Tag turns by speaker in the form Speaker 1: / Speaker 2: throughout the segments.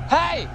Speaker 1: Hey!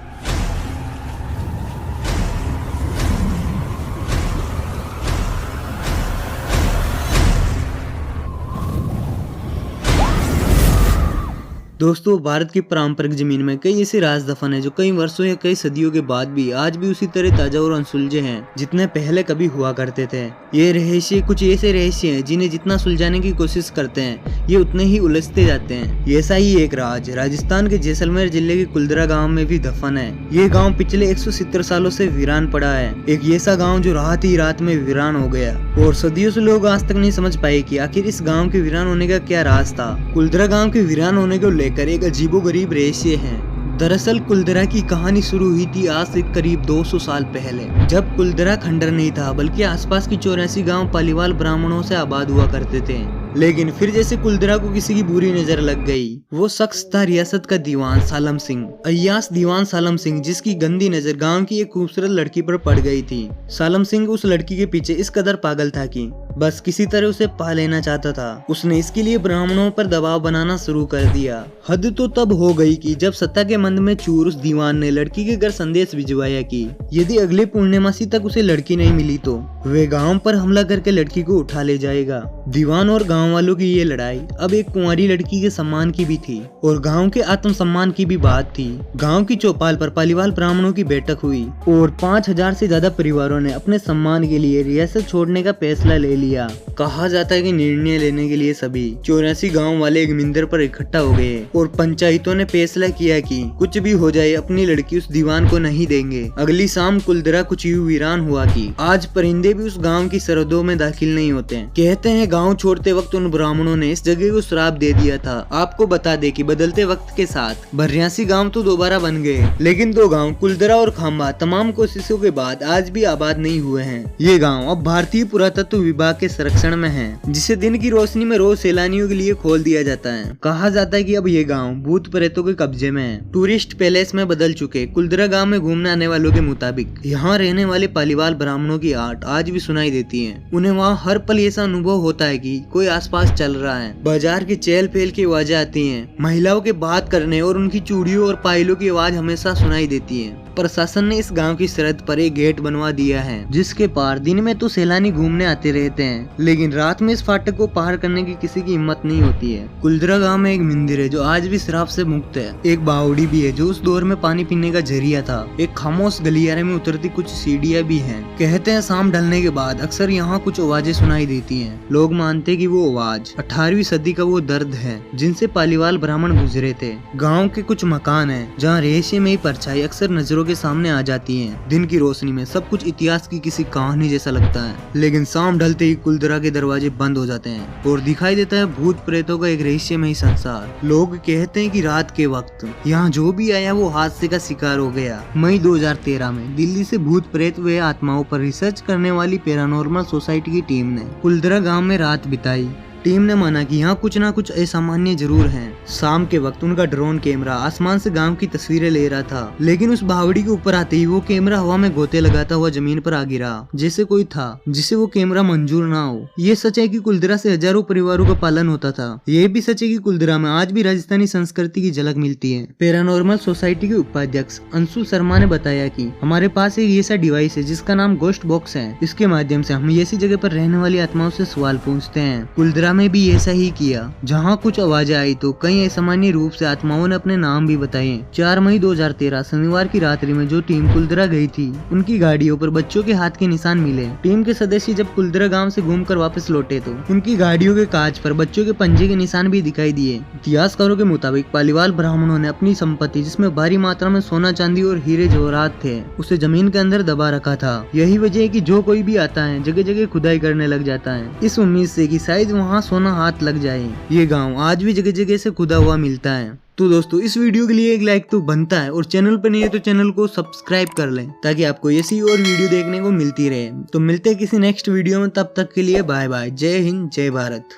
Speaker 2: दोस्तों, भारत की पारंपरिक जमीन में कई ऐसे राज दफन है जो कई वर्षों या कई सदियों के बाद भी आज भी उसी तरह ताजा और अनसुलझे हैं जितने पहले कभी हुआ करते थे। ये रहस्य कुछ ऐसे रहस्य हैं जिन्हें जितना सुलझाने की कोशिश करते हैं ये उतने ही उलझते जाते हैं। ऐसा ही एक राज राजस्थान के जैसलमेर जिले के कुलधरा गाँव में भी दफन है। ये गाँव पिछले 170 सालों से वीरान पड़ा है। एक ऐसा गाँव जो रात ही रात में वीरान हो गया और सदियों से लोग आज तक नहीं समझ पाए कि आखिर इस गाँव के वीरान होने का क्या राज था। कुलधरा गाँव के वीरान होने को लेकर एक अजीबोगरीब रहस्य है। दरअसल कुलधरा की कहानी शुरू हुई थी आज से करीब 200 साल पहले, जब कुलधरा खंडर नहीं था बल्कि आसपास की 84 गांव पालीवाल ब्राह्मणों से आबाद हुआ करते थे। लेकिन फिर जैसे कुलधरा को किसी की बुरी नजर लग गई। वो शख्स था रियासत का दीवान सालम सिंह, अय्यास दीवान सालम सिंह, जिसकी गंदी नजर गांव की एक खूबसूरत लड़की पर पड़ गई थी। सालम सिंह उस लड़की के पीछे इस कदर पागल था कि बस किसी तरह उसे पा लेना चाहता था। उसने इसके लिए ब्राह्मणों पर दबाव बनाना शुरू कर दिया। हद तो तब हो गई कि जब सत्ता के मंद में चूर उस दीवान ने लड़की के घर संदेश भिजवाया कि यदि अगले पूर्णिमासी तक उसे लड़की नहीं मिली तो वे गांव पर हमला करके लड़की को उठा ले जाएगा। दीवान और गांव वालों की ये लड़ाई अब एक कुंवारी लड़की के सम्मान की भी थी और गांव के आत्मसम्मान की भी बात थी। गांव की चौपाल पर पालीवाल ब्राह्मणों की बैठक हुई और 5000 से ज्यादा परिवारों ने अपने सम्मान के लिए रियासत छोड़ने का फैसला ले लिया। कहा जाता है कि निर्णय लेने के लिए सभी 84 गांव वाले एक मिंदर पर इकट्ठा हो गए और पंचायतों ने फैसला किया कि कुछ भी हो जाए अपनी लड़की उस दीवान को नहीं देंगे। अगली शाम कुलधरा कुछ यूं वीरान हुआ कि आज परिंदे भी उस गांव की सरहदों में दाखिल नहीं होते। कहते हैं गांव छोड़ते वक्त उन ब्राह्मणों ने इस जगह को श्राप दे दिया था। आपको बता दे कि बदलते वक्त के साथ 82 गांव तो दोबारा बन गए, लेकिन 2 गांव कुलधरा और खांबा तमाम कोशिशों के बाद आज भी आबाद नहीं हुए हैं। ये गांव अब भारतीय पुरातत्व विभाग के संरक्षण में है, जिसे दिन की रोशनी में रोज सैलानियों के लिए खोल दिया जाता है। कहा जाता है कि अब ये गांव भूत प्रेतों के कब्जे में है। टूरिस्ट पैलेस में बदल चुके कुलधरा गांव में घूमने आने वालों के मुताबिक यहाँ रहने वाले पालीवाल ब्राह्मणों की आर्ट आज भी सुनाई देती है। उन्हें वहाँ हर पल ऐसा अनुभव होता है कि कोई आसपास चल रहा है। बाजार के चहल पहल की आवाजें आती हैं, महिलाओं के बात करने और उनकी चूड़ियों और पायलों की आवाज हमेशा सुनाई देती है। प्रशासन ने इस गांव की सरहद पर एक गेट बनवा दिया है, जिसके पार दिन में तो सैलानी घूमने आते रहते हैं, लेकिन रात में इस फाटक को पार करने की किसी की हिम्मत नहीं होती है। कुलधरा गांव में एक मंदिर है जो आज भी श्राप से मुक्त है। एक बावड़ी भी है जो उस दौर में पानी पीने का जरिया था। एक खामोश गलियारे में उतरती कुछ सीढ़ियां भी हैं। कहते हैं शाम ढलने के बाद अक्सर यहाँ कुछ आवाजें सुनाई देती हैं। लोग मानते कि वो आवाज 18वीं सदी का वो दर्द है जिनसे पालीवाल ब्राह्मण गुजरे थे। गाँव के कुछ मकान है जहाँ रहस्यमयी परछाई अक्सर नजरों के सामने आ जाती हैं। दिन की रोशनी में सब कुछ इतिहास की किसी कहानी जैसा लगता है, लेकिन शाम ढलते ही कुलधरा के दरवाजे बंद हो जाते हैं और दिखाई देता है भूत प्रेतों का एक रहस्यमयी संसार। लोग कहते हैं कि रात के वक्त यहाँ जो भी आया वो हादसे का शिकार हो गया। मई 2013 में दिल्ली से भूत प्रेत व आत्माओं पर रिसर्च करने वाली पैरानॉर्मल सोसाइटी की टीम ने कुलधरा गाँव में रात बिताई। टीम ने माना कि यहाँ कुछ ना कुछ असामान्य जरूर है। शाम के वक्त उनका ड्रोन कैमरा आसमान से गांव की तस्वीरें ले रहा था, लेकिन उस बावड़ी के ऊपर आते ही वो कैमरा हवा में गोते लगाता हुआ जमीन पर आ गिरा, जैसे कोई था जिसे वो कैमरा मंजूर ना हो। ये सच है कि कुलधरा से हजारों परिवारों का पालन होता था। ये भी सच है कि कुलधरा में आज भी राजस्थानी संस्कृति की झलक मिलती है। पैरानॉर्मल सोसाइटी के उपाध्यक्ष अंशुल शर्मा ने बताया कि हमारे पास एक ऐसा डिवाइस है जिसका नाम गोस्ट बॉक्स है। इसके माध्यम से हम ऐसी जगह पर रहने वाली आत्माओं से सवाल पूछते हैं। कुलधरा में भी ऐसा ही किया। जहाँ कुछ आवाजें आई तो कई असामान्य रूप से आत्माओं ने अपने नाम भी बताए। 4 मई 2013 शनिवार की रात्रि में जो टीम कुलधरा गई थी उनकी गाड़ियों पर बच्चों के हाथ के निशान मिले। टीम के सदस्य जब कुलधरा गांव से घूमकर वापस लौटे तो उनकी गाड़ियों के कांच पर बच्चों के पंजे के निशान भी दिखाई दिए। इतिहासकारों के मुताबिक पालीवाल ब्राह्मणों ने अपनी संपत्ति, जिसमें भारी मात्रा में सोना चांदी और हीरे जवाहरात थे, उसे जमीन के अंदर दबा रखा था। यही वजह है कि जो कोई भी आता है जगह जगह खुदाई करने लग जाता है, इस उम्मीद से कि शायद वहाँ सोना हाथ लग जाए। ये गांव आज भी जगह जगह से खुदा हुआ मिलता है। तो दोस्तों, इस वीडियो के लिए एक लाइक तो बनता है और चैनल पर नहीं है तो चैनल को सब्सक्राइब कर लें ताकि आपको ऐसी और वीडियो देखने को मिलती रहे। तो मिलते हैं किसी नेक्स्ट वीडियो में, तब तक के लिए बाय बाय। जय हिंद, जय भारत।